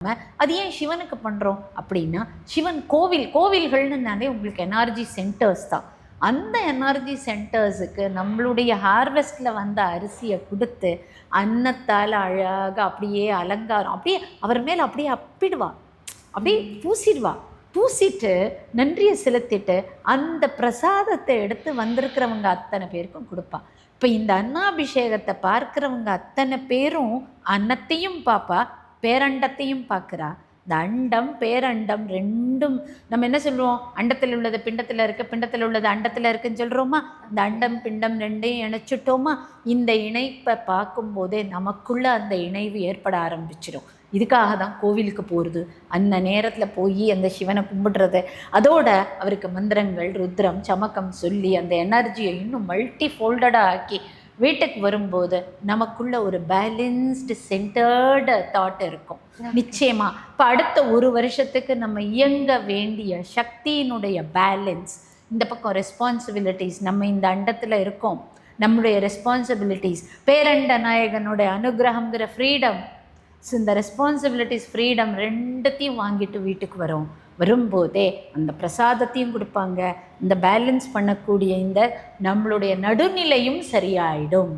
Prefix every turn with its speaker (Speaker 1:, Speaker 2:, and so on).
Speaker 1: அது ஏன் சிவனுக்கு பண்ணுறோம் அப்படின்னா, சிவன் கோவில்கள்னாலே உங்களுக்கு எனர்ஜி சென்டர்ஸ் தான். அந்த எனர்ஜி சென்டர்ஸுக்கு நம்மளுடைய ஹார்வெஸ்ட்டில் வந்த அரிசியை கொடுத்து அன்னத்தால் அழகாக அப்படியே அலங்காரம் அப்படியே அவர் மேலே அப்படியே அப்பிடுவா, அப்படியே பூசிட்டு நன்றியை செலுத்திட்டு அந்த பிரசாதத்தை எடுத்து வந்திருக்கிறவங்க அத்தனை பேருக்கும் கொடுப்பா. இப்போ இந்த அன்னாபிஷேகத்தை பார்க்குறவங்க அத்தனை பேரும் அன்னத்தையும் பார்ப்பா, பேரண்டத்தையும் பார்க்குறா. இந்த அண்டம் பேரண்டம் ரெண்டும் நம்ம என்ன சொல்லுவோம், அண்டத்தில் உள்ளது பிண்டத்தில் இருக்க, பிண்டத்தில் உள்ளது அண்டத்தில் இருக்குன்னு சொல்கிறோமா. இந்த அண்டம் பிண்டம் ரெண்டையும் இணைச்சிட்டோமா, இந்த இணைப்பை பார்க்கும்போதே நமக்குள்ள அந்த இணைவு ஏற்பட ஆரம்பிச்சிடும். இதுக்காக தான் கோவிலுக்கு போகிறது, அந்த நேரத்தில் போய் அந்த சிவனை கும்பிடுறது, அதோட அவருக்கு மந்திரங்கள் ருத்ரம் சமக்கம் சொல்லி அந்த எனர்ஜியை இன்னும் மல்டி ஃபோல்டடாக ஆக்கி வீட்டுக்கு வரும்போது நமக்குள்ள ஒரு பேலன்ஸ்டு சென்டர்டு தாட் இருக்கும் நிச்சயமாக. இப்போ அடுத்த ஒரு வருஷத்துக்கு நம்ம இயங்க வேண்டிய சக்தியினுடைய பேலன்ஸ், இந்த பக்கம் ரெஸ்பான்சிபிலிட்டிஸ், நம்ம இந்த அண்டத்தில் இருக்கோம், நம்முடைய ரெஸ்பான்சிபிலிட்டிஸ், பேரண்ட நாயகனுடைய அனுகிரகங்கிற ஃப்ரீடம். ஸோ இந்த ரெஸ்பான்சிபிலிட்டிஸ் ஃப்ரீடம் ரெண்டுத்தையும் வாங்கிட்டு வீட்டுக்கு வரும்போதே அந்த பிரசாதத்தையும் கொடுப்பாங்க. இந்த பேலன்ஸ் பண்ணக்கூடிய இந்த நம்மளுடைய நடுநிலையும் சரியாயிடும்.